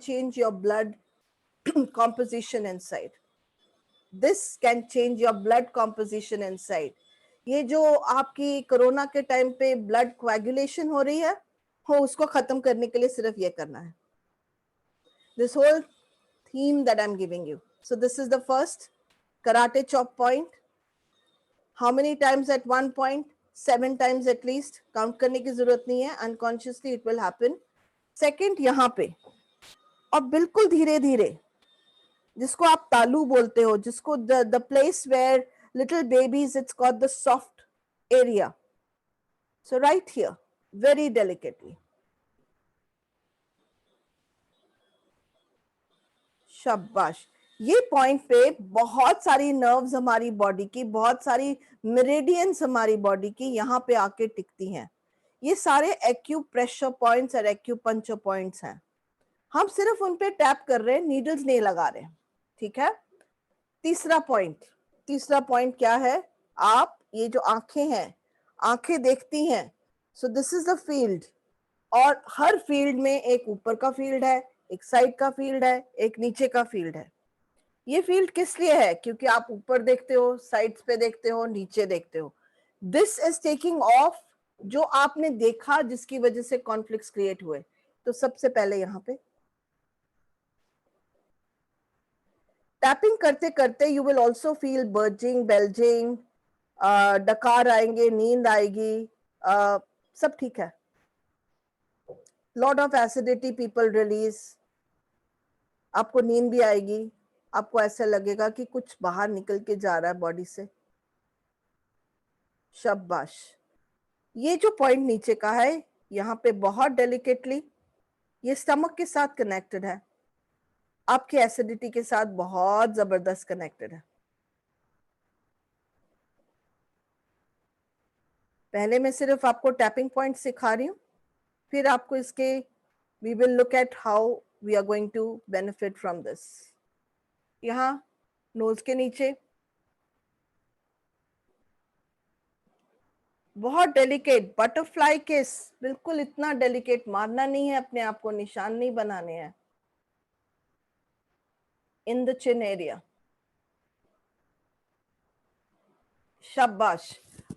change your blood composition inside. This can change your blood composition inside. ये जो आपकी corona के time पे ब्लड कोएगुलेशन हो रही है, हो उसको खत्म करने के लिए सिर्फ ये करना है. This whole theme that I'm giving you. So this is the first karate chop point. How many times at one point? 7 times at least. Count करने की जरूरत नहीं है. Unconsciously it will happen. Second यहाँ पे, और बिल्कुल धीरे धीरे, जिसको आप तालू बोलते हो, जिसको the place where little babies, it's got the soft area. So right here, very delicately. शाबाश. ये पॉइंट पे बहुत सारी नर्व्स हमारी बॉडी की, बहुत सारी मेरिडियंस हमारी बॉडी की यहाँ पे आके टिकती हैं. ये सारे एक्यूप्रेशर पॉइंट्स और एक्यूपंक्चर पॉइंट्स हैं. हम सिर्फ उन पे टैप कर रहे हैं, नीडल्स नहीं लगा रहे. ठीक है. तीसरा पॉइंट क्या है? आप ये जो आंखें हैं, आंखें देखती हैं. So this is the field. और हर फील्ड में एक ऊपर का फील्ड है, एक साइड का फील्ड है, एक नीचे का फील्ड है. ये फील्ड किस लिए है? क्योंकि आप ऊपर देखते हो, साइड्स पे देखते हो, नीचे देखते हो. दिस इज टेकिंग ऑफ जो आपने देखा, जिसकी वजह से कॉन्फ्लिक्ट्स क्रिएट हुए. तो सबसे पहले यहाँ पे टैपिंग करते करते यू विल ऑल्सो फील बर्जिंग, बेल्जिंग, डकार आएंगे, नींद आएगी, सब ठीक है. Lot of acidity people release. आपको नींद भी आएगी. आपको ऐसा लगेगा कि कुछ बाहर निकल के जा रहा है बॉडी से. शाबाश. ये जो पॉइंट नीचे का है, यहाँ पे बहुत डेलिकेटली, ये स्टमक के साथ कनेक्टेड है, आपकी एसिडिटी के साथ बहुत जबरदस्त कनेक्टेड है. पहले मैं सिर्फ आपको टैपिंग पॉइंट सिखा रही हूँ, फिर आपको इसके we will look at how we are going to benefit from this. यहाँ नोज के नीचे बहुत डेलिकेट बटरफ्लाई किस, बिल्कुल इतना डेलिकेट मारना नहीं है, अपने आप को निशान नहीं बनाने हैं. In the chin area. शाबाश.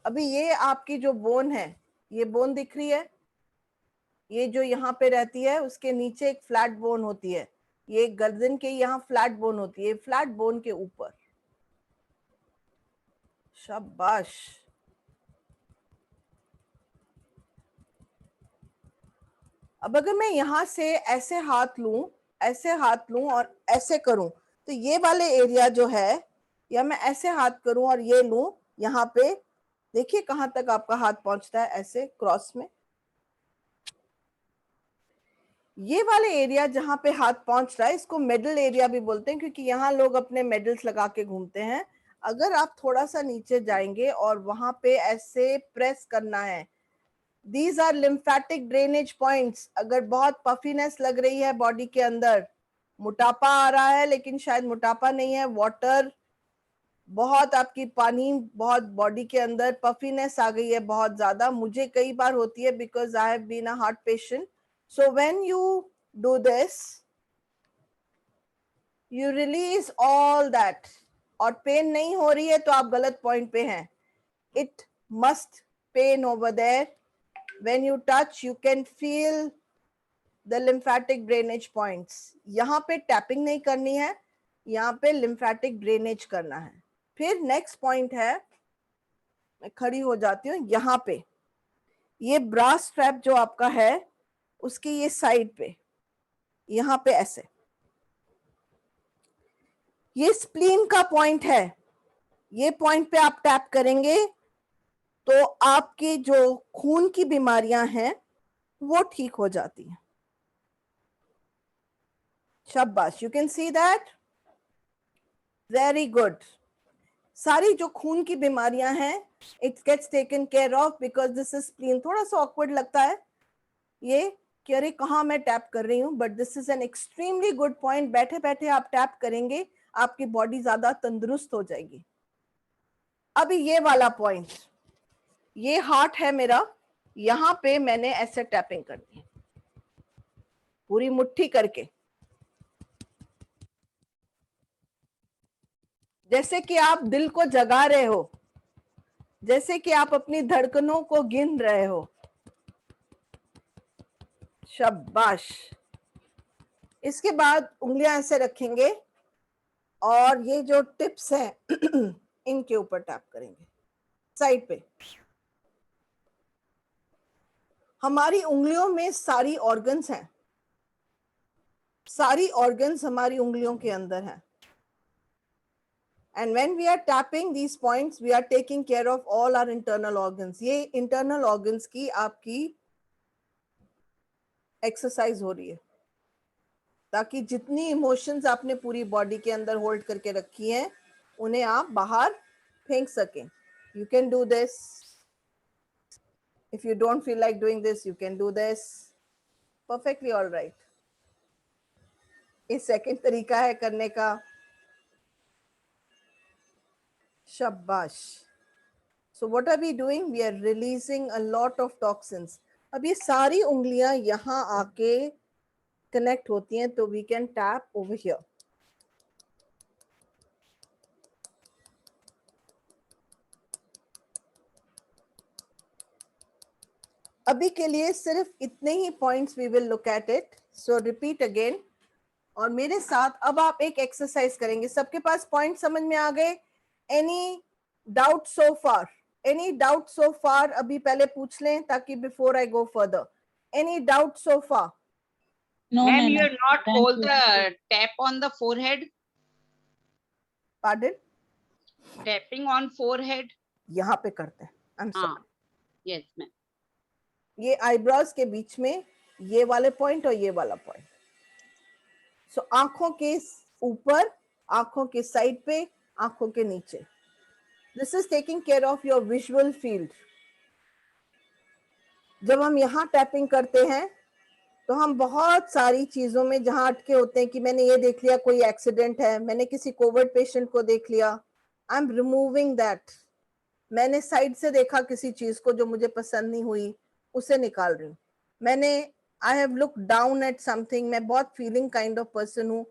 अभी ये आपकी जो बोन है, ये बोन दिख रही है, ये जो यहाँ पे रहती है, उसके नीचे एक फ्लैट बोन होती है. ये गर्दन के यहाँ फ्लैट बोन होती है, फ्लैट बोन के ऊपर. शाबाश. अब अगर मैं यहाँ से ऐसे हाथ लूं, ऐसे हाथ लूं और ऐसे करूं, तो ये वाले एरिया जो है, या मैं ऐसे हाथ करूं और ये लूं, यहाँ पे देखिए कहां तक आपका हाथ पहुंचता है, ऐसे क्रॉस में. ये वाले एरिया जहां पे हाथ पहुंच रहा है, इसको मेडल एरिया भी बोलते हैं, क्योंकि यहाँ लोग अपने मेडल्स लगा के घूमते हैं. अगर आप थोड़ा सा नीचे जाएंगे और वहां पे ऐसे प्रेस करना है, These are lymphatic drainage points. अगर बहुत पफीनेस लग रही है बॉडी के अंदर, मोटापा आ रहा है, लेकिन शायद मोटापा नहीं है, वाटर, बहुत आपकी पानी, बहुत बॉडी के अंदर पफीनेस आ गई है बहुत ज्यादा. मुझे कई बार होती है, because I have been a heart patient. So when you do this, you release all that. और पेन नहीं हो रही है तो आप गलत पॉइंट पे हैं. It must pain over there. When you touch, you can feel the lymphatic drainage points. यहाँ पे टैपिंग नहीं करनी है, यहाँ पे lymphatic drainage करना है. फिर नेक्स्ट पॉइंट है, मैं खड़ी हो जाती हूँ यहाँ पे. ये ब्रास स्ट्रैप जो आपका है, उसकी ये साइड पे, यहाँ पे ऐसे, ये स्प्लीन का पॉइंट है. ये पॉइंट पे आप टैप करेंगे तो आपकी जो खून की बीमारियां हैं वो ठीक हो जाती हैं. शाबाश. You can see that. Very good. सारी जो खून की बीमारियां हैं, it gets taken care of, because this is spleen. थोड़ा सा ऑकवर्ड लगता है ये कि अरे कहाँ मैं टैप कर रही हूँ, but this is an extremely good point. बैठे बैठे आप टैप करेंगे, आपकी बॉडी ज्यादा तंदुरुस्त हो जाएगी. अभी ये वाला पॉइंट, ये हार्ट है मेरा, यहाँ पे मैंने ऐसे टैपिंग करनी है, पूरी मुट्ठी करके. जैसे कि आप दिल को जगा रहे हो, जैसे कि आप अपनी धड़कनों को गिन रहे हो। शाबाश। इसके बाद उंगलियां ऐसे रखेंगे और ये जो टिप्स हैं इनके ऊपर टैप करेंगे साइड पे। हमारी उंगलियों में सारी ऑर्गन्स हैं, सारी ऑर्गन्स हमारी उंगलियों के अंदर हैं। And when we are tapping these points, we are taking care of all our internal organs. ये internal organs की आपकी एक्सरसाइज हो रही है, ताकि जितनी इमोशंस आपने पूरी बॉडी के अंदर होल्ड करके रखी हैं उन्हें आप बाहर फेंक सकें. You can do this. If you don't feel like doing this, you can do this. Perfectly all right. ये सेकंड तरीका है करने का. शाबाश. So what are we doing? We are releasing a lot of toxins. अब ये सारी उंगलियां यहाँ आके कनेक्ट होती हैं, तो we can tap over here. अभी के लिए सिर्फ इतने ही points we will look at it. So repeat again. और मेरे साथ अब आप एक एक्सरसाइज करेंगे. सबके पास पॉइंट समझ में आ गए? एनी डाउट सो फार? एनी डाउट सो फार? अभी पहले पूछ लें ताकि before I go further. Any doubt so far? No, Ma'am, ma'am. you are not Thank hold you. the tap on the forehead. Pardon? Tapping on forehead. यहाँ पे करते हैं. I'm sorry. Yes, ma'am. ये आईब्रोज के बीच में ये वाले point और ये वाला पॉइंट. सो आंखों के ऊपर, आंखों के साइड पे, आंखों के नीचे. This is taking care of your visual field. जब हम यहाँ टैपिंग करते हैं तो हम बहुत सारी चीजों में जहां अटके होते हैं कि मैंने ये देख लिया कोई एक्सीडेंट है, मैंने किसी कोविड पेशेंट को देख लिया, आई एम रिमूविंग दैट. मैंने साइड से देखा किसी चीज को जो मुझे पसंद नहीं हुई, उसे निकाल रही हूँ. मैंने I have look down at something, मैं बहुत फीलिंग काइंड ऑफ पर्सन हूँ,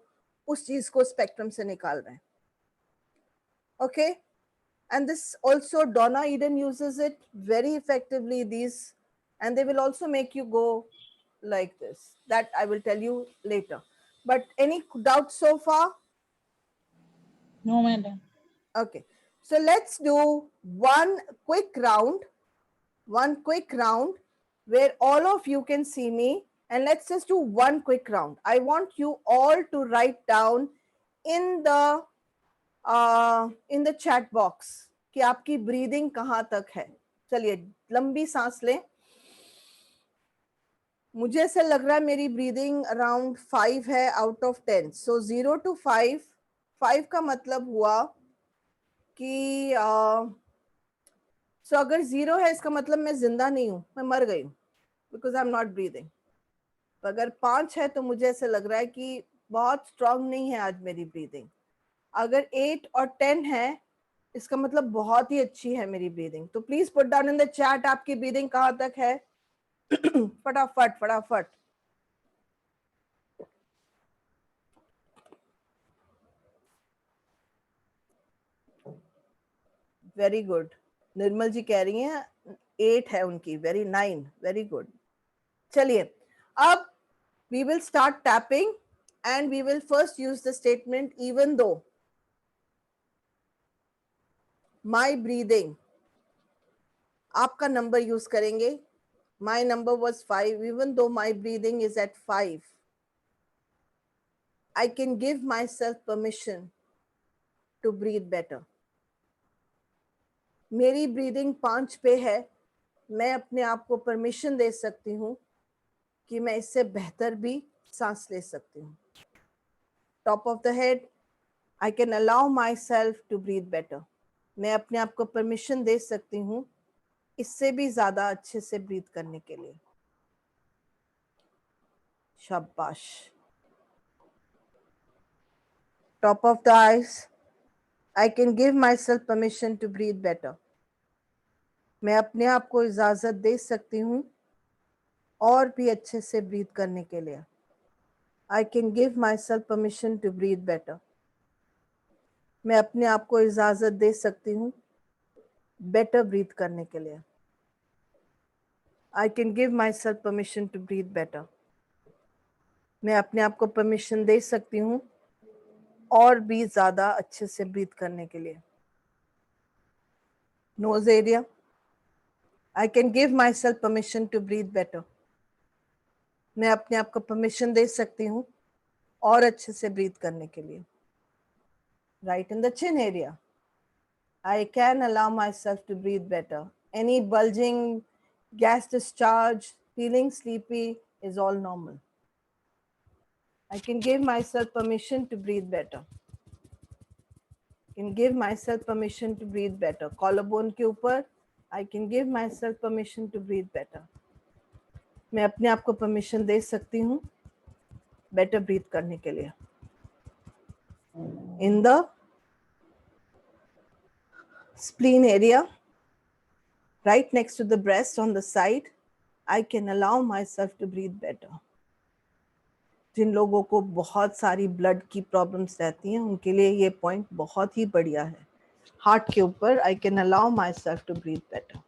उस चीज को स्पेक्ट्रम से निकाल रहे हैं. Okay. And this also Donna Eden uses it very effectively, these, and they will also make you go like this. That I will tell you later. But any doubts so far? No, madam. Okay. So let's do one quick round where all of you can see me, and let's just do one quick round. I want you all to write down in the chat box कि आपकी breathing कहां तक है. चलिए लंबी सांस लें. मुझे ऐसा लग रहा है मेरी ब्रीदिंग अराउंड 5 है आउट ऑफ 10. So 0 to 5. 5 का मतलब हुआ कि सो अगर 0 है इसका मतलब मैं जिंदा नहीं हूं, मैं मर गई हूं, because I am not breathing. अगर 5 है तो मुझे ऐसा लग रहा है कि बहुत स्ट्रांग नहीं है आज मेरी ब्रीदिंग. अगर 8 और 10 है इसका मतलब बहुत ही अच्छी है मेरी ब्रीदिंग. तो please put down in the chat आपकी ब्रीदिंग कहां तक है. फटाफट फटाफट. Very good. निर्मल जी कह रही हैं 8 है उनकी. वेरी 9. Very good. चलिए अब we will start tapping and we will first use the statement even though my breathing. आपका नंबर यूज करेंगे. My number was 5. Even though my breathing is at 5, I can give myself permission to breathe better. मेरी breathing 5 पे है, मैं अपने आप को permission दे सकती हूँ कि मैं इससे बेहतर भी सांस ले सकती हूँ. Top of the head, I can allow myself to breathe better. मैं अपने आप को परमिशन दे सकती हूँ इससे भी ज्यादा अच्छे से ब्रीथ करने के लिए. शाबाश. Top of the eyes, I can give myself permission to breathe better. मैं अपने आप को इजाजत दे सकती हूँ और भी अच्छे से ब्रीथ करने के लिए. I can give myself permission to breathe better. मैं अपने आप को इजाजत दे सकती हूँ बेटर ब्रीथ करने के लिए. I can give myself permission to breathe better. मैं अपने आप को परमिशन दे सकती हूँ और भी ज्यादा अच्छे से ब्रीथ करने के लिए. Nose area. I can give myself permission to breathe better. मैं अपने आप को परमिशन दे सकती हूँ और अच्छे से ब्रीथ करने के लिए. Right in the chin area. I can allow myself to breathe better. Any bulging, gas discharge, feeling sleepy is all normal. I can give myself permission to breathe better. Can give myself permission to breathe better. Collarbone के ऊपर I can give myself permission to breathe better. मैं अपने आप को permission दे सकती हूँ better breathe करने के लिए. In the spleen area, right next to the breast on the side, I can allow myself to breathe better. जिन लोगों को बहुत सारी ब्लड की प्रॉब्लम्स रहती हैं उनके लिए ये पॉइंट बहुत ही बढ़िया है. हार्ट के ऊपर I can allow myself to breathe better.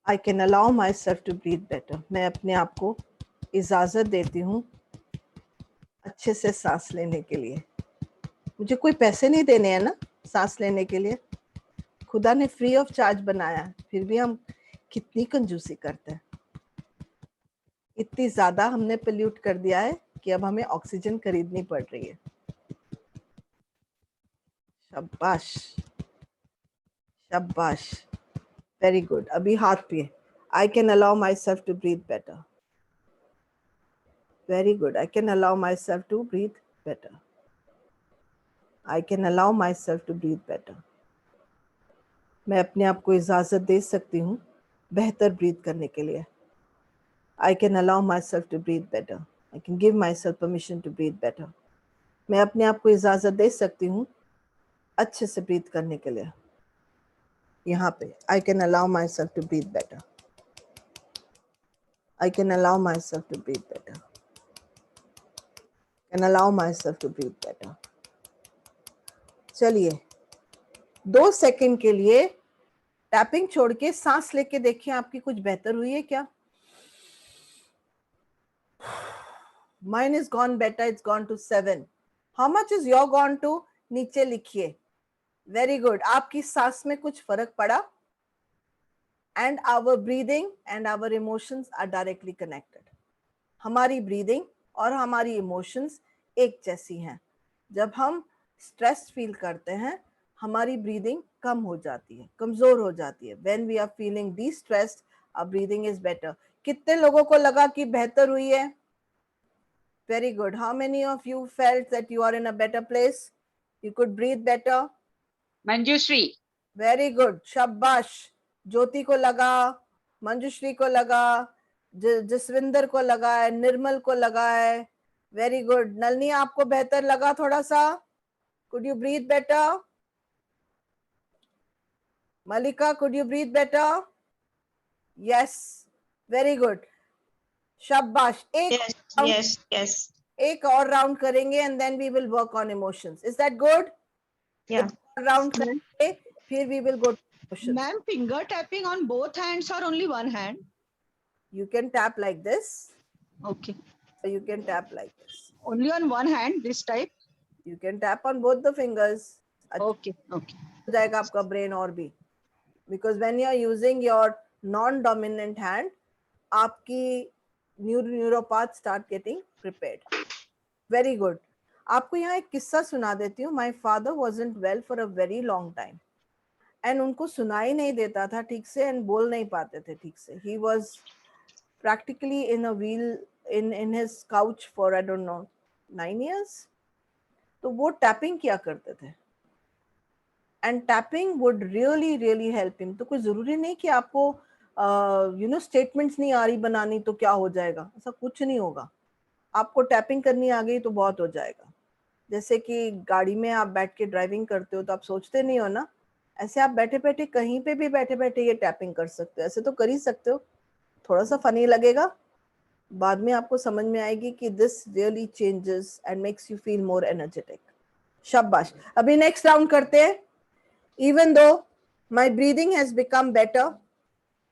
I can allow myself to breathe better. मैं अपने आप को इजाज़त देती हूँ अच्छे से सांस लेने के लिए. मुझे कोई पैसे नहीं देने हैं ना सांस लेने के लिए. खुदा ने फ्री ऑफ चार्ज बनाया, फिर भी हम कितनी कंजूसी करते हैं. इतनी ज़्यादा हमने पोल्यूट कर दिया है कि अब हमें ऑक्सीजन खरीदनी पड़ रही है. शाबाश शाबाश, वेरी गुड. अभी हाथ पे I can allow myself to breathe better. Very good. I can allow myself to breathe better. I can allow myself to breathe better. मैं अपने आप को इजाज़त दे सकती हूँ बेहतर ब्रीथ करने के लिए. I can allow myself to breathe better. I can give myself permission to breathe better. मैं अपने आप को इजाज़त दे सकती हूँ अच्छे से ब्रीथ करने के लिए. यहाँ पे I can allow myself to breathe better. I can allow myself to breathe better. Can allow myself to breathe better. चलिए 2 सेकंड के लिए टैपिंग छोड़ के सांस लेके देखिए आपकी कुछ बेहतर हुई है क्या. Mine is gone better. It's gone to 7. How much is your gone to? नीचे लिखिए. Very good. आपकी सांस में कुछ फर्क पड़ा. And our breathing and our emotions are directly connected. हमारी breathing और हमारी emotions एक जैसी हैं. जब हम स्ट्रेस फील करते हैं हमारी ब्रीदिंग कम हो जाती है, कमजोर हो जाती है. When we are feeling de-stressed, our breathing is better. कितने लोगों को लगा कि बेहतर हुई है? Very good. How many of you felt that you are in a better place? You could breathe better? Manjushri. Very good. शाबाश. ज्योति को लगा, मंजुश्री को लगा, जसविंदर को लगा है, निर्मल को लगा है. Very good. नलनी आपको बेहतर लगा थोड़ा सा? Could you breathe better? Malika, could you breathe better? Yes. Very good. शाबाश. Yes. एक और राउंड करेंगे and then we will work on emotions. Is that good? Yeah. Round करेंगे फिर we will go to emotions. Ma'am, finger tapping on both hands or only one hand? You can tap like this. Okay. Or you can tap like this. Only on one hand, this type? You can tap on both the fingers. Okay. हो जाएगा आपका brain और भी. Because when you are using your non-dominant hand, आपकी neuropaths start getting prepared. Very good. आपको यहाँ एक किस्सा सुना देती हूँ. My father wasn't well for a very long time. And उनको सुनाई नहीं देता था ठीक से and बोल नहीं पाते थे ठीक से. He was practically in a wheel in his couch for I don't know 9 years. तो वो टैपिंग किया करते थे. And tapping would really help him. तो कोई जरूरी नहीं कि आपको स्टेटमेंट्स नहीं आ रही बनानी तो क्या हो जाएगा. ऐसा कुछ नहीं होगा. आपको टैपिंग करनी आ गई तो बहुत हो जाएगा. जैसे कि गाड़ी में आप बैठ के ड्राइविंग करते हो तो आप सोचते नहीं हो ना, ऐसे आप बैठे बैठे कहीं पे भी बैठे बैठे ये टैपिंग कर सकते हो. ऐसे तो कर ही सकते हो. थोड़ा सा फनी लगेगा बाद में आपको समझ में आएगी कि this really changes and makes you feel more energetic. शाबाश. अभी नेक्स्ट राउंड करते हैं. Even though my breathing has become better,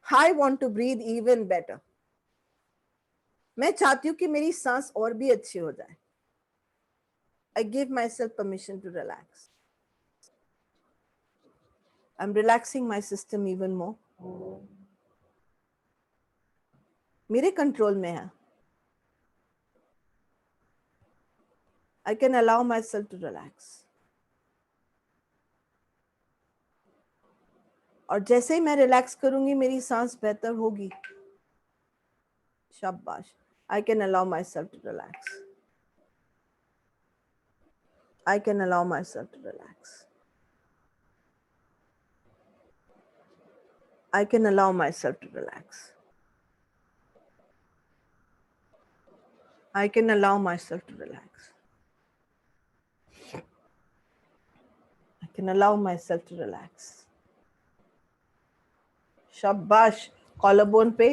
I want to breathe even better. मैं चाहती हूँ कि मेरी सांस और भी अच्छी हो जाए. I give myself permission to relax. I'm relaxing my system even more. मेरे कंट्रोल में है. I can allow myself to relax. और जैसे ही मैं रिलैक्स करूंगी मेरी सांस बेहतर होगी. शाबाश. I can allow myself to relax. I can allow myself to relax. I can allow myself to relax. I can allow myself to relax. I can allow myself to relax. Shabash. Collarbone pe.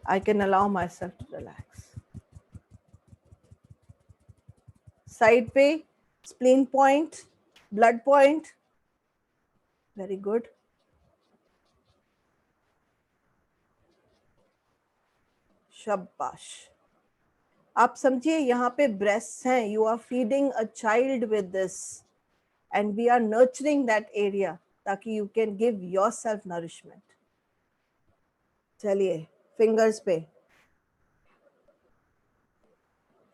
I can allow myself to relax. Side pe. Spleen point. Blood point. Very good. शाबाश. आप समझिए यहाँ पे breast हैं. You are feeding a child with this and we are nurturing that area ताकि you can give yourself nourishment. चलिए fingers पे.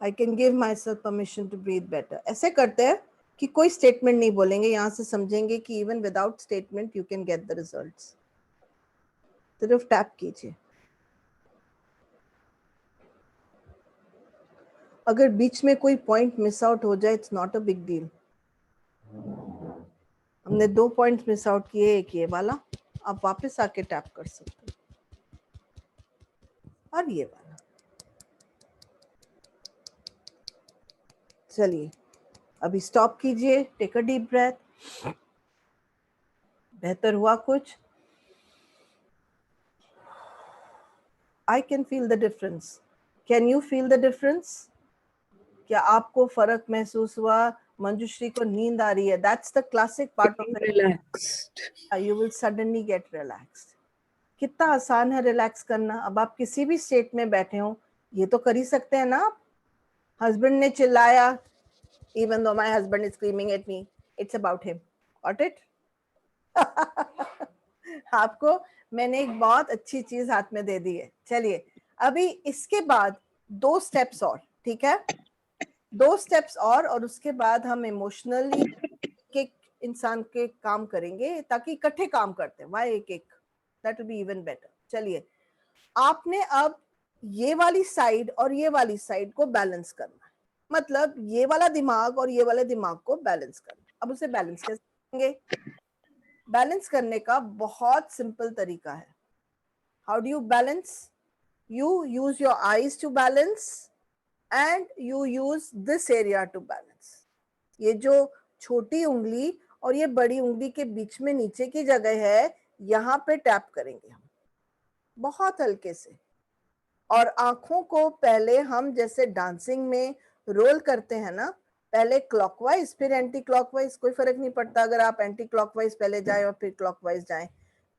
I can give my self permission to breathe better. ऐसे करते हैं कि कोई स्टेटमेंट नहीं बोलेंगे. यहाँ से समझेंगे कि even without statement you can get the results. सिर्फ टैप कीजिए. अगर बीच में कोई पॉइंट मिस आउट हो जाए it's not a big deal. हमने 2 पॉइंट्स मिस आउट किए. एक ये वाला आप वापस आके टैप कर सकते हो और ये वाला. चलिए अभी स्टॉप कीजिए. Take a deep breath. बेहतर हुआ कुछ? I can feel the difference. Can you feel the difference? क्या आपको फर्क महसूस हुआ? मंजुश्री को नींद आ रही है. That's the classic part of Relaxed. You will suddenly get relaxed. कितना आसान है रिलैक्स करना. अब आप किसी भी स्टेट में बैठे हो ये तो कर ही सकते हैं ना आप. हस्बैंड ने चिल्लाया. Even though my husband is screaming at me, it's about him. Got it? आपको मैंने एक बहुत अच्छी चीज हाथ में दे दी है. चलिए अभी इसके बाद 2 स्टेप्स और. ठीक है 2 स्टेप्स और उसके बाद हम इमोशनली के इंसान के काम करेंगे ताकि इकट्ठे काम करते हैं. वाई एक एक? That will be even better. चलिए आपने अब ये वाली साइड और ये वाली साइड को बैलेंस करना है. मतलब ये वाला दिमाग और ये वाले दिमाग को बैलेंस करना. अब उसे बैलेंस कैसे करेंगे? बैलेंस करने का बहुत सिंपल तरीका है. How do you balance? You use your eyes to balance and you use this area to balance. ये जो छोटी उंगली और ये बड़ी उंगली के बीच में नीचे की जगह है यहाँ पे टैप करेंगे हम बहुत हल्के से. और आंखों को पहले हम जैसे डांसिंग में रोल करते हैं ना, पहले क्लॉकवाइज फिर एंटी क्लॉकवाइज. कोई फर्क नहीं पड़ता अगर आप एंटी क्लॉकवाइज पहले जाए और फिर क्लॉकवाइज जाएं.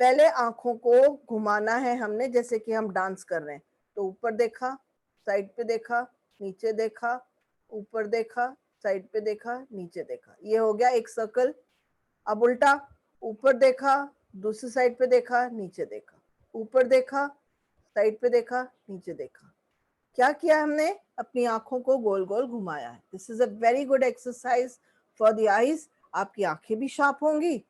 पहले आंखों को घुमाना है हमने जैसे कि हम डांस कर रहे हैं. तो ऊपर देखा, साइड पे देखा, नीचे देखा, ऊपर देखा, साइड पे देखा, नीचे देखा. ये हो गया एक सर्कल. अब उल्टा, ऊपर देखा, दूसरी साइड पे देखा, नीचे देखा, ऊपर देखा, साइड पे देखा, नीचे देखा. क्या किया हमने? अपनी आंखों को गोल गोल घुमाया है. This is a very good exercise for the eyes. आपकी आंखें भी शार्प होंगी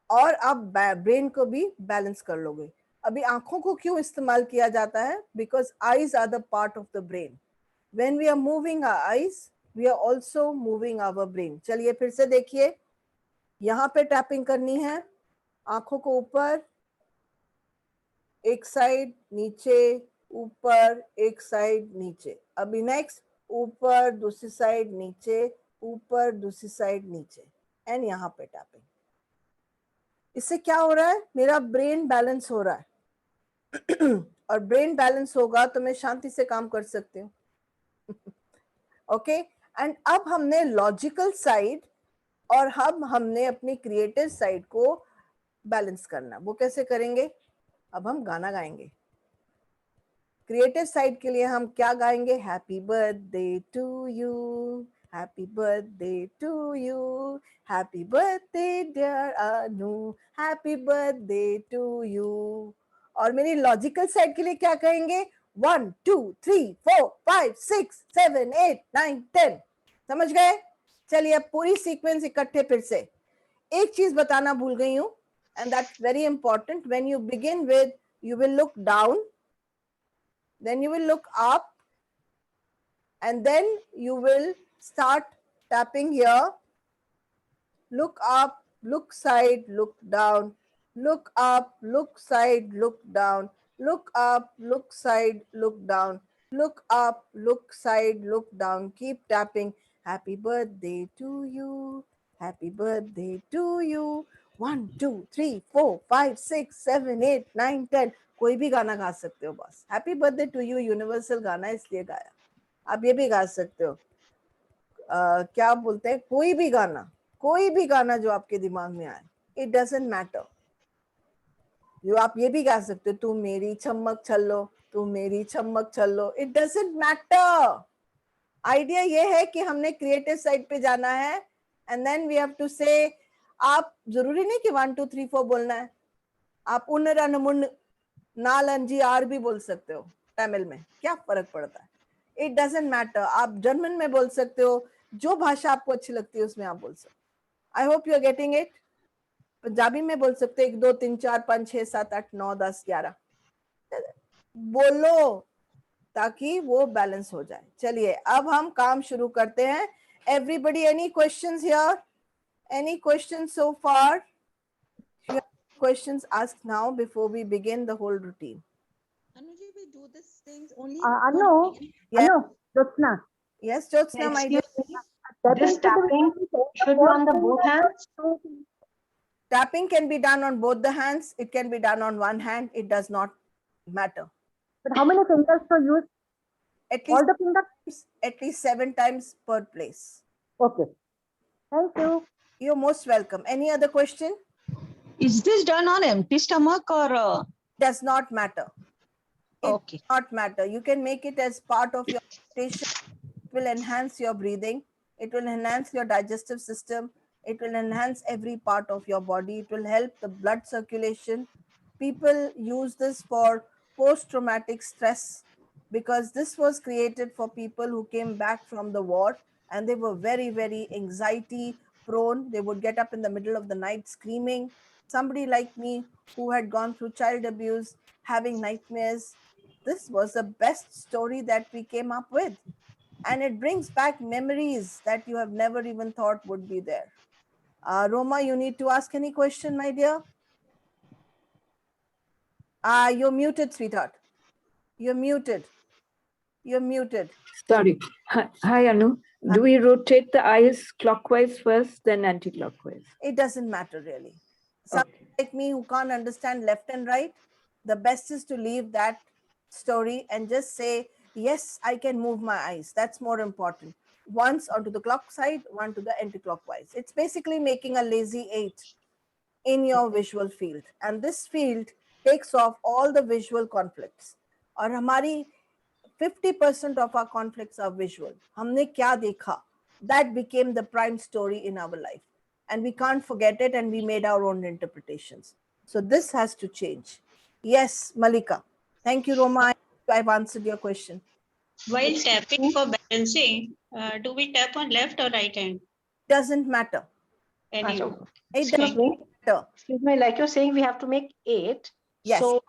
और आप ब्रेन को भी बैलेंस कर लोगे. अभी आंखों को क्यों इस्तेमाल किया जाता है? Because eyes are the part of the brain. When we are moving our eyes, we are also moving our brain. चलिए फिर से देखिए. यहाँ पे टैपिंग करनी है. आंखों को ऊपर, एक साइड नीचे, ऊपर, एक साइड नीचे. अभी नेक्स्ट, ऊपर, दूसरी साइड नीचे, ऊपर, दूसरी साइड नीचे. एंड यहाँ पे टैपिंग. इससे क्या हो रहा है? मेरा ब्रेन बैलेंस हो रहा है. और ब्रेन बैलेंस होगा तो मैं शांति से काम कर सकती हूँ. ओके, एंड अब हमने लॉजिकल साइड और हमने अपनी क्रिएटिव साइड को बैलेंस करना. वो कैसे करेंगे? अब हम गाना गाएंगे. क्रिएटिव साइड के लिए हम क्या गाएंगे? Happy birthday to you, happy birthday to you, happy birthday dear Anu, happy birthday to you. और मेरी लॉजिकल साइड के लिए क्या कहेंगे? 1 2 3 4 5 6 7 8 9 10. समझ गए? चलिए अब पूरी सीक्वेंस इकट्ठे फिर से. एक चीज बताना भूल गई हूं, and that's very important. When you begin with, you will look down, then you will look up, and then you will start tapping here. Look up, look side, look down, look up, look side, look down, look up, look side, look down, look up, look side, look down. Keep tapping. Happy birthday to you, happy birthday to you. 1 2 3 4 5 6 7 8 9 10. कोई भी गाना गा सकते हो. बस happy birthday to you universal गाना है इसलिए गाया. आप ये भी गा सकते हो. क्या बोलते हैं, कोई भी गाना जो आपके दिमाग में आए. It doesn't matter. जो आप ये भी गा सकते हो, तू मेरी चमक छल्लो, तू मेरी चमक छल्लो. It doesn't matter. आइडिया ये है कि हमने क्रिएटिव साइड पे जाना है, and then we have to say. आप जरूरी नहीं कि 1 2 3 4 बोलना है. आप उन्नरनमुन नालंजी आर भी बोल सकते हो तमिल में. क्या फर्क पड़ता है? It doesn't matter. आप जर्मन में बोल सकते हो. जो भाषा आपको अच्छी लगती है उसमें आप बोल सकते हो. I hope you are getting it. Punjabi में बोल सकते हो 1 2 3 4 5 6 7 8 9 10 11 बोलो ताकि वो बैलेंस हो जाए. चलिए अब हम काम शुरू करते हैं. Everybody any questions here? Any questions so far? Questions asked now before we begin the whole routine. Anuji, we do these things only. Anu, Yeah. Anu, Jyotsna. Yes, Jyotsna, my dear. Excuse me, this tapping should be on the both hands. Tapping can be done on both the hands. It can be done on one hand. It does not matter. But how many fingers to use? At All least the fingers? at least 7 times per place. Okay. Thank you. You're most welcome. Any other question? Is this done on empty stomach or? Does not matter. It Okay. does not matter. You can make it as part of your meditation. It will enhance your breathing. It will enhance your digestive system. It will enhance every part of your body. It will help the blood circulation. People use this for post-traumatic stress because this was created for people who came back from the war and they were very, very anxiety prone. They would get up in the middle of the night screaming. Somebody like me who had gone through child abuse, having nightmares, this was the best story that we came up with. And it brings back memories that you have never even thought would be there. Roma, you need to ask any question, my dear? You're muted, sweetheart. You're muted. You're muted. Sorry. Hi, Anu. Do we rotate the eyes clockwise first, then anti-clockwise? It doesn't matter really. Somebody like me who can't understand left and right, the best is to leave that story and just say, yes, I can move my eyes. That's more important. Once onto the clock side, one to the anti-clockwise. It's basically making a lazy 8 in your visual field. And this field takes off all the visual conflicts. और हमारी 50% of our conflicts are visual. हमने क्या देखा? That became the prime story in our life. And we can't forget it, and we made our own interpretations. So this has to change. Yes, Malika. Thank you, Roma. I've answered your question. While tapping for balancing, do we tap on left or right hand? Doesn't matter. Any. It Excuse doesn't me. matter. Excuse me, like you're saying we have to make 8. Yes. So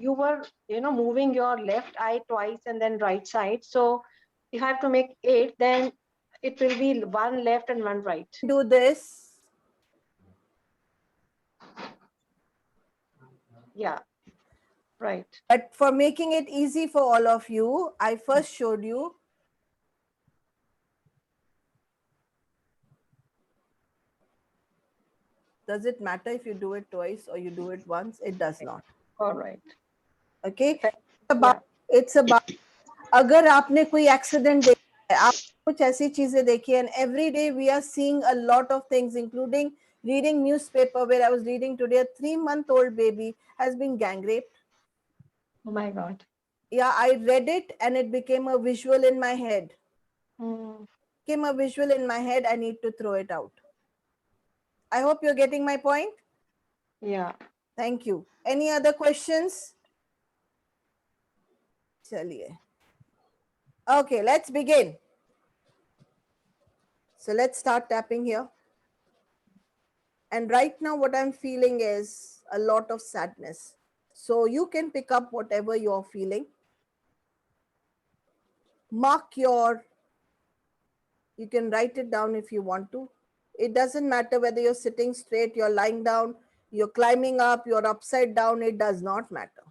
you were, moving your left eye twice and then right side. So if I have to make 8, then it will be 1 left and 1 right. Do this. Yeah. Right. But for making it easy for all of you, I first showed you. Does it matter if you do it twice or you do it once? It does not. All right. Okay, it's about अगर आपने कोई accident देखा है, आप कुछ ऐसी चीजें देखी है, and every day we are seeing a lot of things, including reading newspaper where I was reading today, a 3-month-old baby has been gang raped. Oh my God. Yeah, I read it and it became a visual in my head. Hmm. Became a visual in my head. I need to throw it out. I hope you're getting my point. Yeah. Thank you. Any other questions? Chaliye. Okay, let's begin. So let's start tapping here. And right now what I'm feeling is a lot of sadness. So you can pick up whatever you're feeling. Mark you can write it down if you want to. It doesn't matter whether you're sitting straight, you're lying down, you're climbing up, you're upside down, it does not matter.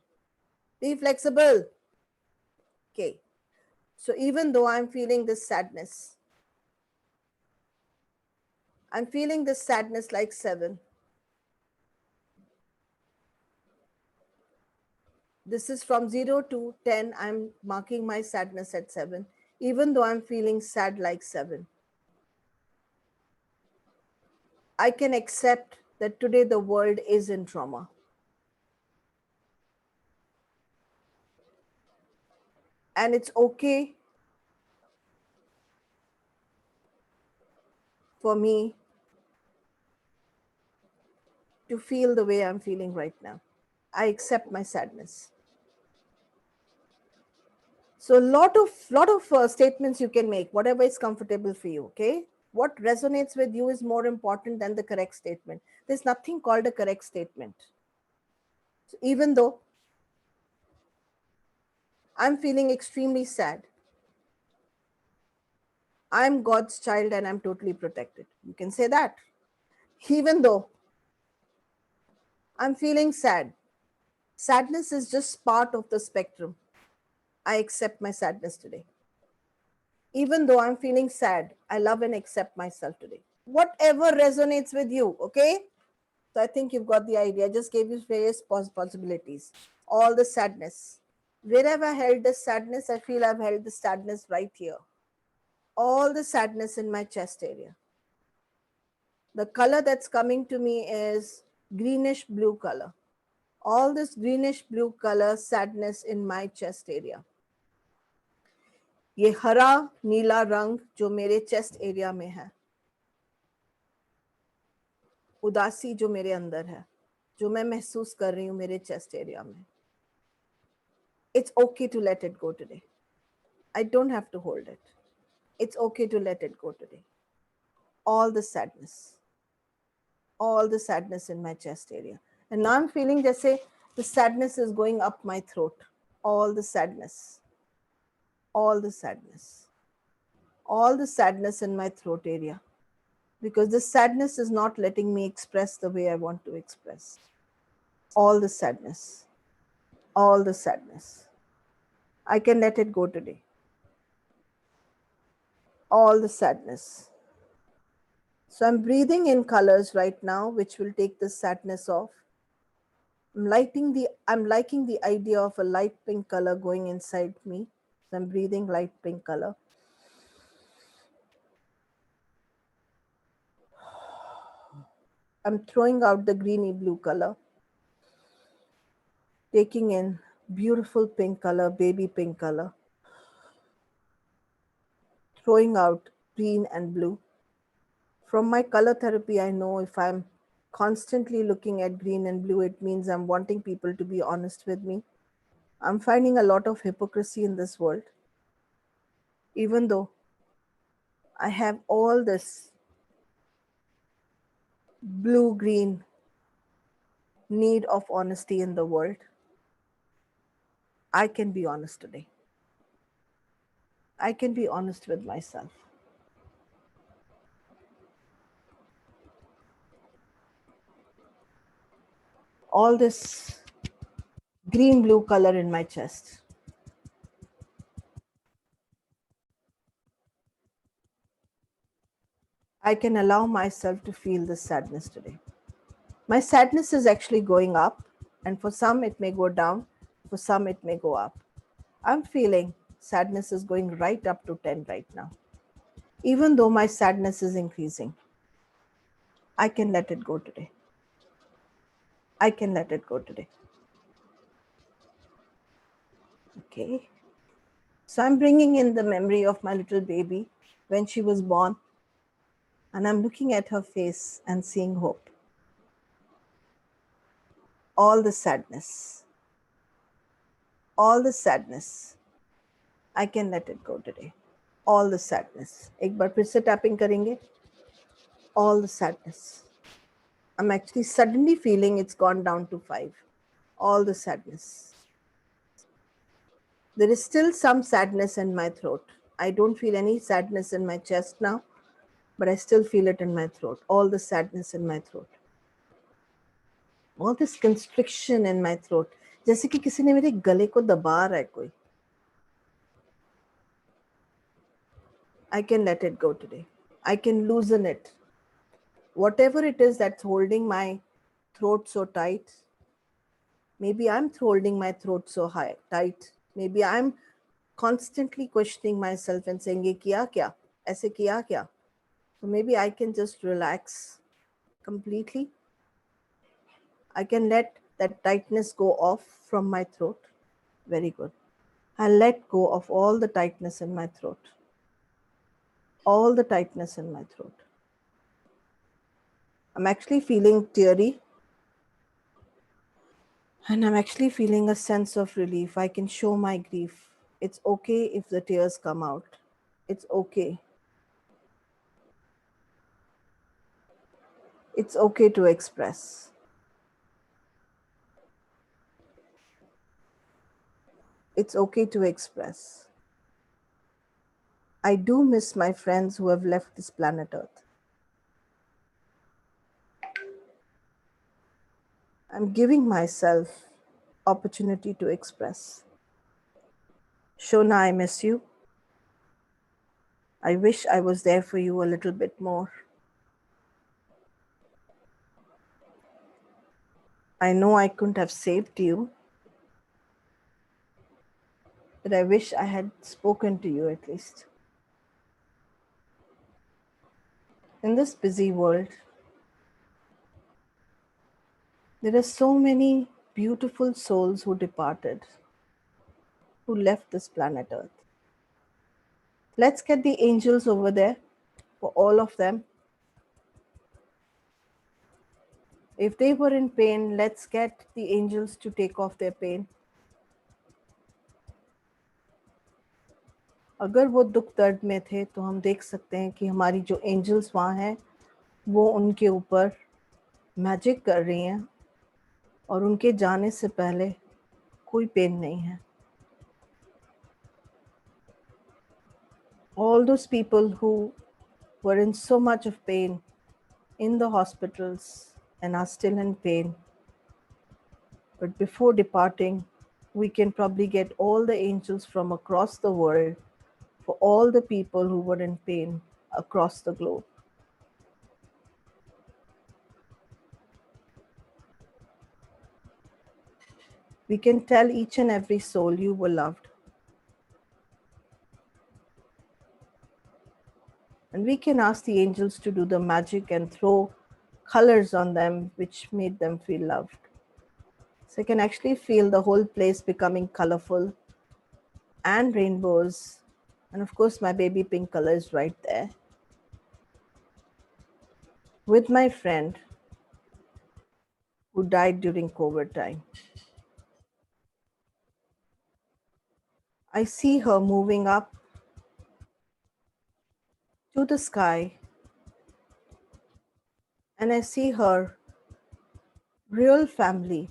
Be flexible. Okay. So even though I'm feeling this sadness, I'm feeling this sadness like 7. This is from 0 to 10. I'm marking my sadness at 7, even though I'm feeling sad like 7. I can accept that today the world is in trauma. And it's okay for me to feel the way I'm feeling right now. I accept my sadness. So a lot of statements you can make, whatever is comfortable for you, okay? What resonates with you is more important than the correct statement. There's nothing called a correct statement. So even though I'm feeling extremely sad, I'm God's child and I'm totally protected. You can say that. Even though I'm feeling sad, sadness is just part of the spectrum. I accept my sadness today. Even though I'm feeling sad, I love and accept myself today. Whatever resonates with you, okay? So I think you've got the idea. I just gave you various possibilities. All the sadness. Wherever I held the sadness, I feel I've held the sadness right here. All the sadness in my chest area. The color that's coming to me is greenish blue color. All this greenish blue color sadness in my chest area. ये हरा नीला रंग जो मेरे chest area में है, उदासी जो मेरे अंदर है, जो मैं महसूस कर रही हूँ मेरे चेस्ट एरिया में. It's okay to let it go today. I don't have to hold it. It's okay to let it go today. All the sadness in my chest area. And now I'm feeling जैसे the sadness is going up my throat. All the sadness in my throat area. Because the sadness is not letting me express the way I want to express. All the sadness. I can let it go today. All the sadness. So I'm breathing in colors right now, which will take the sadness off. I'm liking the idea of a light pink color going inside me. So I'm breathing light pink color. I'm throwing out the greeny blue color. Taking in beautiful pink color, baby pink color. Throwing out green and blue. From my color therapy, I know if I'm constantly looking at green and blue, it means I'm wanting people to be honest with me. I'm finding a lot of hypocrisy in this world. Even though I have all this blue-green need of honesty in the world, I can be honest today. I can be honest with myself. All this green-blue color in my chest. I can allow myself to feel this sadness today. My sadness is actually going up, and for some it may go down. For some, it may go up. I'm feeling sadness is going right up to 10 right now. Even though my sadness is increasing, I can let it go today. I can let it go today. Okay. So I'm bringing in the memory of my little baby when she was born, and I'm looking at her face and seeing hope. All the sadness, I can let it go today. All the sadness. एक बार फिर से tapping करेंगे. All the sadness. I'm actually suddenly feeling it's gone down to 5. All the sadness. There is still some sadness in my throat. I don't feel any sadness in my chest now, but I still feel it in my throat. All the sadness in my throat. All this constriction in my throat. जैसे कि किसी ने मेरे गले को दबा रहा है कोई. I can let it go today. I can loosen it. Whatever it is that's holding my throat so tight, maybe I'm holding my throat so tight. Maybe I'm constantly questioning myself and saying, ये किया क्या? ऐसे किया क्या? So maybe I can just relax completely. I can let that tightness go off from my throat. Very good. I'll let go of all the tightness in my throat. All the tightness in my throat. I'm actually feeling teary. And I'm actually feeling a sense of relief. I can show my grief. It's okay if the tears come out. It's okay. It's okay to express. It's okay to express. I do miss my friends who have left this planet Earth. I'm giving myself opportunity to express. Shona, I miss you. I wish I was there for you a little bit more. I know I couldn't have saved you, but I wish I had spoken to you at least. In this busy world, there are so many beautiful souls who departed, who left this planet Earth. Let's get the angels over there for all of them. If they were in pain, let's get the angels to take off their pain. अगर वो दुख दर्द में थे तो हम देख सकते हैं कि हमारी जो एंजल्स वहाँ हैं वो उनके ऊपर मैजिक कर रही हैं और उनके जाने से पहले कोई पेन नहीं है. All those people who were in so much of pain in the hospitals and are still in pain, but before departing, we can probably get all the angels from across the world for all the people who were in pain across the globe. We can tell each and every soul you were loved. And we can ask the angels to do the magic and throw colors on them which made them feel loved. So I can actually feel the whole place becoming colorful and rainbows. And of course, my baby pink color is right there. With my friend who died during COVID time. I see her moving up to the sky, and I see her real family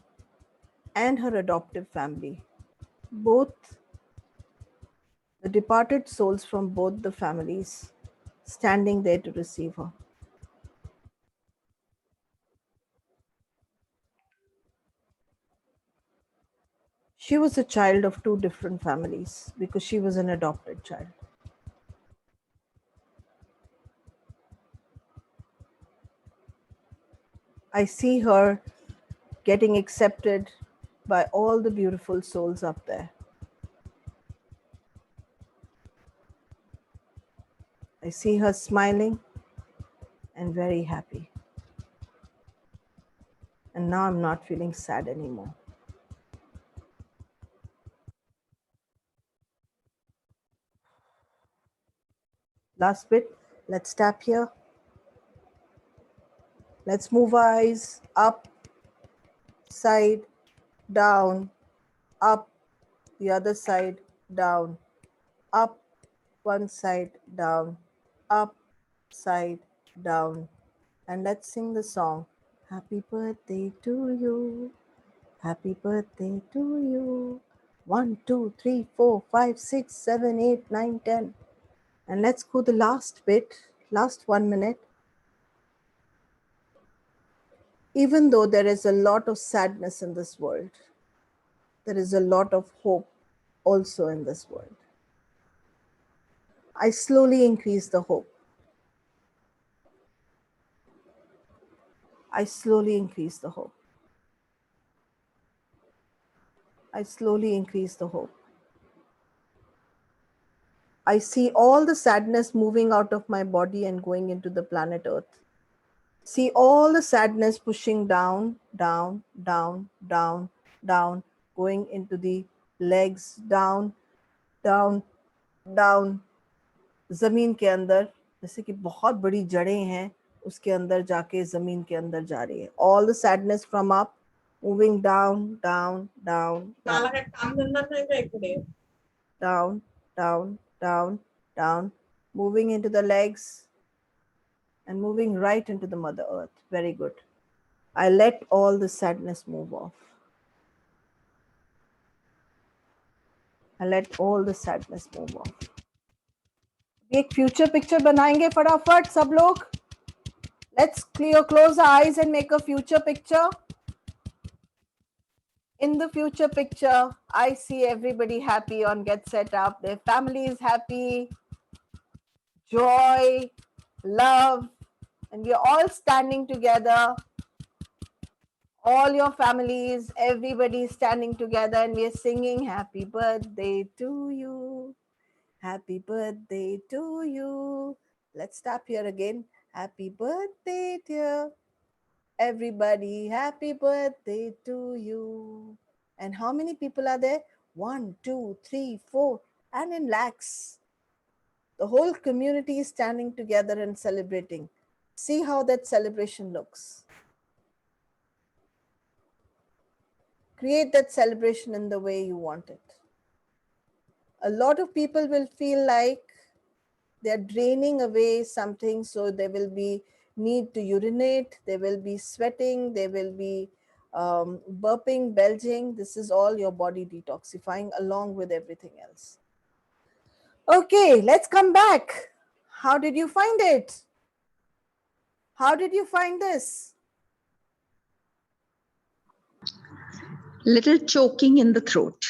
and her adoptive family, both the departed souls from both the families standing there to receive her. She was a child of two different families because she was an adopted child. I see her getting accepted by all the beautiful souls up there. I see her smiling and very happy. And now I'm not feeling sad anymore. Last bit, let's tap here. Let's move our eyes up, side, down, up, the other side, down, up, one side, down, up, side, down. And let's sing the song. Happy birthday to you. Happy birthday to you. 1, 2, 3, 4, 5, 6, 7, 8, 9, 10. And let's go the last bit, last 1 minute. Even though there is a lot of sadness in this world, there is a lot of hope also in this world. I slowly increase the hope. I slowly increase the hope. I slowly increase the hope. I see all the sadness moving out of my body and going into the planet Earth. See all the sadness pushing down, down, down, down, down, going into the legs, down, down, down. जमीन के अंदर जैसे कि बहुत बड़ी जड़ें हैं उसके अंदर जाके जमीन के अंदर जा रही है. All the sadness from up moving down, down, down, down, down, down, down, down, moving into the legs and moving right into the Mother Earth. Very good. I let all the sadness move off. I let all the sadness move off. एक future picture बनाएंगे फटाफट सब लोग. Let's close our eyes and make a future picture. In the future picture, I see everybody happy on Get Set Up. Their family is happy, joy, love, and we are all standing together. All your families, everybody standing together, and we are singing happy birthday to you. Happy birthday to you. Let's stop here again. Happy birthday, dear. Everybody, happy birthday to you. And how many people are there? 1, 2, 3, 4, and in lakhs. The whole community is standing together and celebrating. See how that celebration looks. Create that celebration in the way you want it. A lot of people will feel like they're draining away something, so they will be need to urinate, they will be sweating, they will be burping, belching. This is all your body detoxifying along with everything else. Okay, let's come back. How did you find it? How did you find this? Little choking in the throat.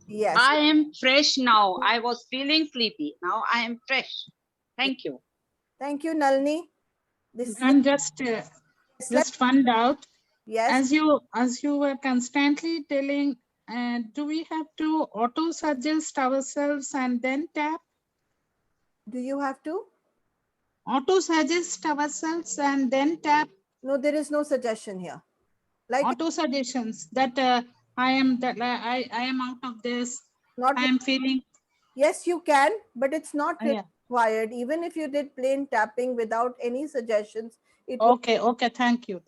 Yes. I am fresh now. I was feeling sleepy. Now I am fresh. Thank you. Thank you, Nalini. This And just found out, yes. as you were constantly telling, do we have to auto suggest ourselves and then tap? Do you have to? Auto suggest ourselves and then tap? No, there is no suggestion here. Like Auto suggestions that I am out of this. not I am feeling. yes, you can, but it's not Yeah. required. Even if you did plain tapping without any suggestions, it will. Okay. Thank you.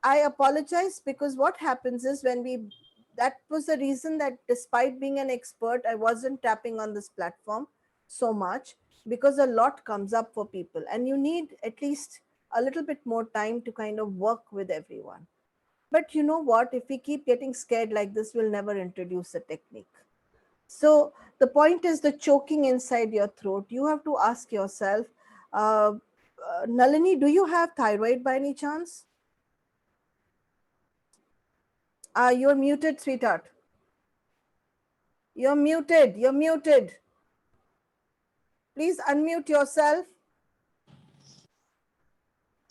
I apologize because what happens is that was the reason that despite being an expert, I wasn't tapping on this platform so much because a lot comes up for people and you need at least a little bit more time to kind of work with everyone. But you know what? If we keep getting scared like this, we'll never introduce a technique. So the point is the choking inside your throat. You have to ask yourself, Nalini, do you have thyroid by any chance? You're muted, sweetheart. You're muted. You're muted. Please unmute yourself.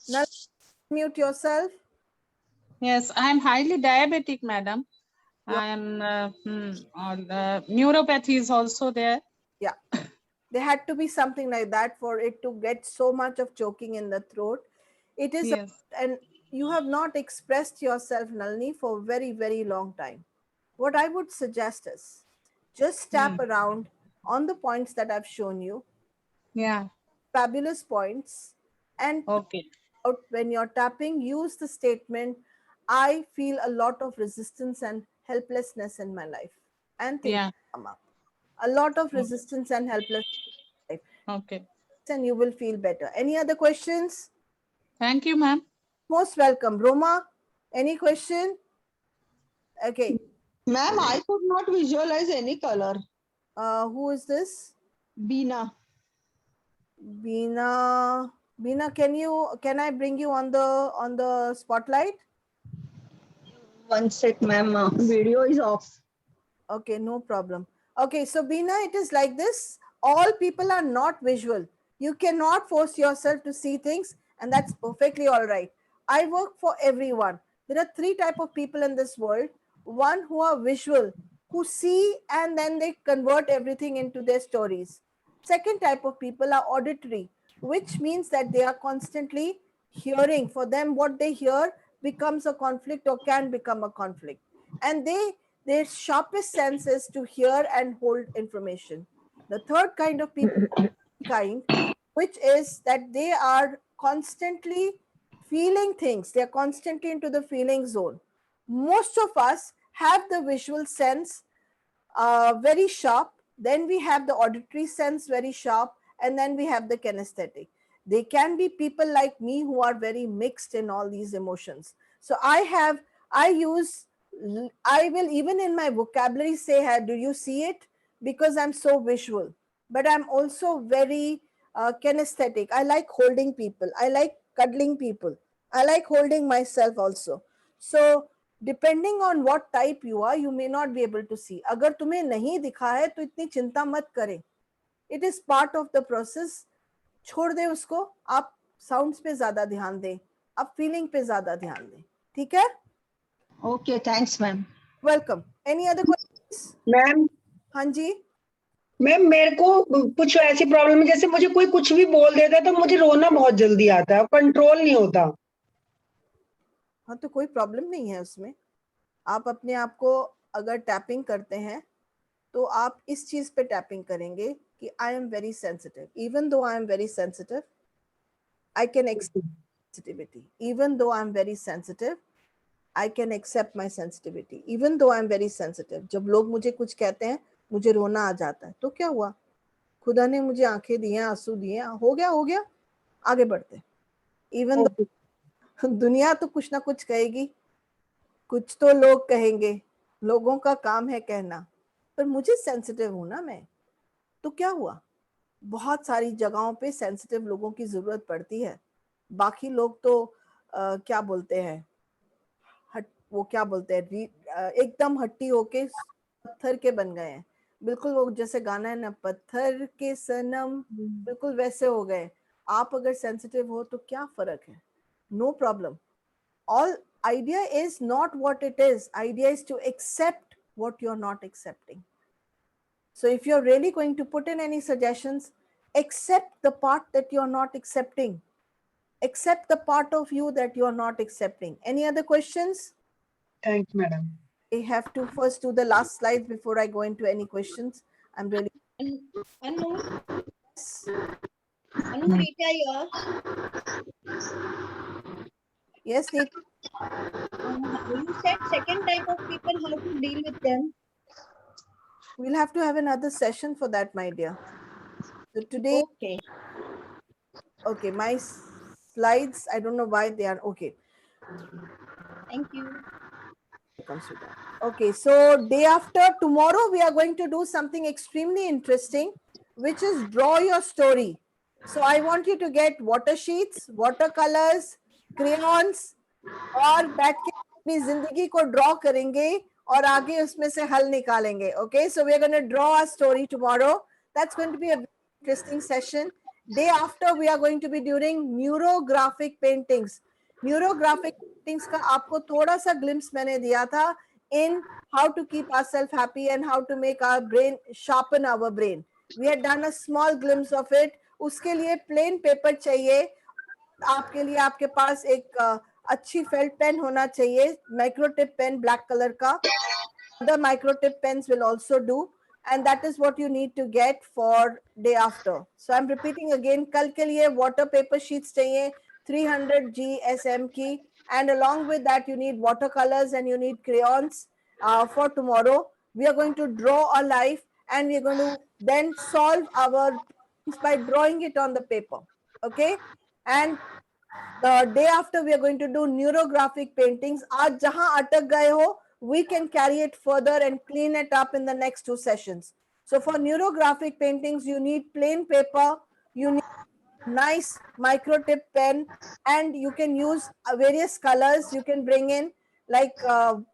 Nalini, mute yourself. Yes, I am highly diabetic, madam. Yeah. And neuropathy is also there. Yeah. There had to be something like that for it to get so much of choking in the throat. It is, Yes. and you have not expressed yourself, Nalini, for a very, very long time. What I would suggest is just tap around on the points that I've shown you, Yeah. fabulous points, and Okay. when you're tapping, use the statement, I feel a lot of resistance and helplessness in my life, and things Yeah. come up. A lot of resistance and helplessness, Okay. and you will feel better. Any other questions? Thank you, ma'am. Most welcome. Roma, any question? Okay. Ma'am, I could not visualize any color. Who is this? Beena. Beena. Beena, can I bring you on the spotlight? One sec, ma'am. Video is off. Okay, no problem. Okay, so Beena, it is like this. All people are not visual. You cannot force yourself to see things, and that's perfectly all right. I work for everyone. There are three types of people in this world. One who are visual, who see and then they convert everything into their stories. Second type of people are auditory, which means that they are constantly hearing. For them, what they hear becomes a conflict or can become a conflict. And their sharpest sense is to hear and hold information. The third kind of people, which is that they are constantly feeling things. They are constantly into the feeling zone. Most of us have the visual sense very sharp. Then we have the auditory sense very sharp. And then we have the kinesthetic. They can be people like me who are very mixed in all these emotions. So I will even in my vocabulary say, do you see it? Because I'm so visual. But I'm also very kinesthetic. I like holding people. I like cuddling people. I like holding myself also. So depending on what type you are, you may not be able to see. अगर तुम्हें नहीं दिखा है तो इतनी चिंता मत करें. It is part of the process. छोड़ दे उसको. आप sounds पे ज़्यादा ध्यान दें. आप feeling पे ज़्यादा ध्यान दें. ठीक है? Okay, thanks, ma'am. Welcome. Any other questions? Ma'am हाँ जी. मैम मेरे को कुछ ऐसी प्रॉब्लम है जैसे मुझे कोई कुछ भी बोल देता है तो मुझे रोना बहुत जल्दी आता है, कंट्रोल नहीं होता. हाँ तो कोई प्रॉब्लम नहीं है उसमें. आप अपने आप को अगर टैपिंग करते हैं तो आप इस चीज पे टैपिंग करेंगे कि I am very sensitive. Even though I am very sensitive, I can accept sensitivity. Even though I'm very sensitive, I can accept my sensitivity. Even though I'm very sensitive. जब लोग मुझे कुछ कहते हैं मुझे रोना आ जाता है तो क्या हुआ? खुदा ने मुझे आंखें दी हैं, आंसू दिए हैं, हो गया, आगे बढ़ते. इवन दुनिया तो कुछ ना कुछ कहेगी, कुछ तो लोग कहेंगे, लोगों का काम है कहना, पर मुझे सेंसिटिव हूं ना मैं, तो क्या हुआ? बहुत सारी जगहों पे सेंसिटिव लोगों की जरूरत पड़ती है. बाकी लोग तो क्या बोलते हैं, वो क्या बोलते हैं, एकदम हट्टी होके पत्थर के बन गए हैं. बिल्कुल वो जैसे गाना है ना, पत्थर के सनम, बिल्कुल वैसे हो गए. आप अगर सेंसिटिव हो तो क्या फर्क है? No problem. All idea is not what it is. Idea is to accept what you're not accepting. So if you're really going to put in any suggestions, accept the part that you're not accepting. Accept the part of you that you're not accepting. Any other questions? Thanks, madam. I have to first do the last slides before I go into any questions. I'm really. Anu, Rita here. Yes, Neet. You said second type of people, how to deal with them. We'll have to have another session for that, my dear. So today, okay, my slides, I don't know why they are okay. Thank you. Okay, so day after tomorrow, we are going to do something extremely interesting, which is draw your story. So I want you to get water sheets, watercolors, crayons, और बैठ के अपनी जिंदगी को draw करेंगे और आगे उसमें से हल निकालेंगे. Okay, so we are going to draw a story tomorrow. That's going to be a very interesting session. Day after, we are going to be doing neurographic paintings. Neurographic paintings का आपको थोड़ा सा glimpse मैंने दिया था in how to keep ourselves happy and how to make our brain sharpen our brain. We had done a small glimpse of it. उसके लिए plain paper चाहिए. आपके लिए आपके पास एक अच्छी felt pen होना चाहिए. Micro tip pen black color का. The micro tip pens will also do. And that is what you need to get for day after. So I'm repeating again. कल के लिए water paper sheets चाहिए 300 GSM की, and along with that you need watercolors and you need crayons for tomorrow. We are going to draw a life and we are going to then solve our by drawing it on the paper. Okay, and the day after we are going to do neurographic paintings. आज जहां अटक गए हो, we can carry it further and clean it up in the next 2 sessions. So for neurographic paintings, you need plain paper, you need nice micro tip pen, and you can use various colors. You can bring in like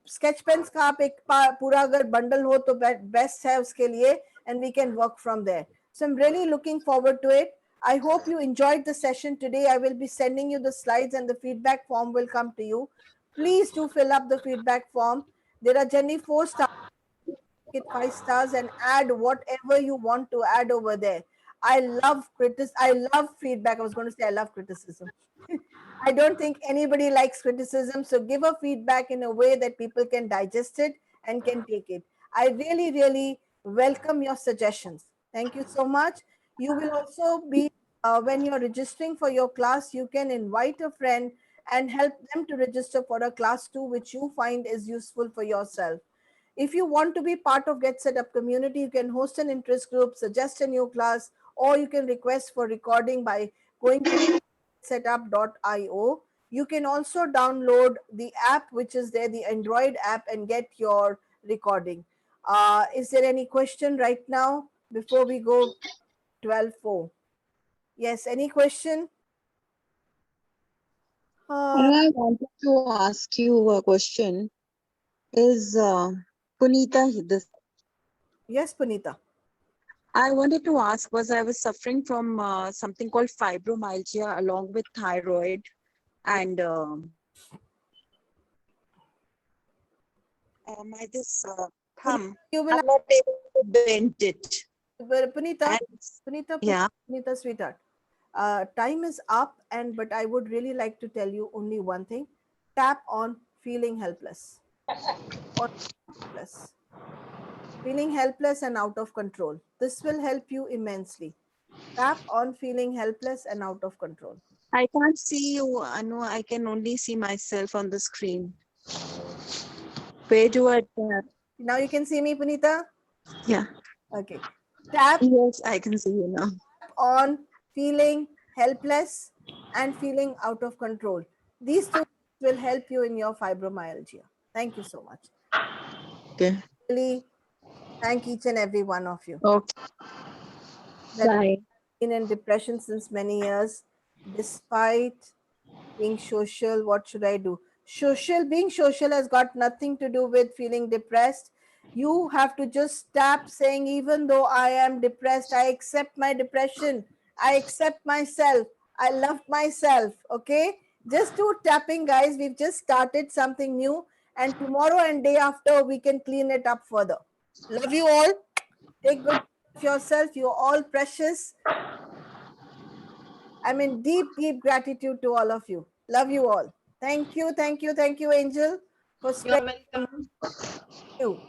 sketch pens का आप एक पूरा अगर bundle हो तो best है उसके लिए, and we can work from there. So I'm really looking forward to it. I hope you enjoyed the session today. I will be sending you the slides and the feedback form will come to you. Please do fill up the feedback form. There are generally 4 stars, 5 stars, and add whatever you want to add over there. I love feedback. I was going to say I love criticism. I don't think anybody likes criticism. So give a feedback in a way that people can digest it and can take it. I really, really welcome your suggestions. Thank you so much. You will also be, when you're registering for your class, you can invite a friend and help them to register for a class too, which you find is useful for yourself. If you want to be part of Get Set Up community, you can host an interest group, suggest a new class, or you can request for recording by going to setup.io. You can also download the app, which is there, the Android app, and get your recording. Is there any question right now before we go 12:04? Yes, any question? I wanted to ask you a question. Is Punita this? Yes, Punita. I wanted to ask, I was suffering from something called fibromyalgia along with thyroid, and my this thumb, You will I'm not able to bend it. Punita, And- Punita, yeah. Punita, sweetheart. Time is up, but I would really like to tell you only one thing. Tap on feeling helpless. Or helpless. Feeling helpless and out of control. This will help you immensely. Tap on feeling helpless and out of control. I can't see you. I know I can only see myself on the screen. Where do I tap? Now you can see me, Punita? Yeah. Okay. Tap Yes, I can see you now. on feeling helpless and feeling out of control. These two will help you in your fibromyalgia. Thank you so much. Okay. Really thank each and every one of you. Okay. That Bye. been in depression since many years, despite being social. What should I do? Being social has got nothing to do with feeling depressed. You have to just tap saying, even though I am depressed, I accept my depression. I accept myself. I love myself. Okay. Just do tapping, guys. We've just started something new, and tomorrow and day after we can clean it up further. Love you all. Take good care of yourself. You're all precious. I'm in deep, deep gratitude to all of you. Love you all. Thank you, Angel, for spreading you.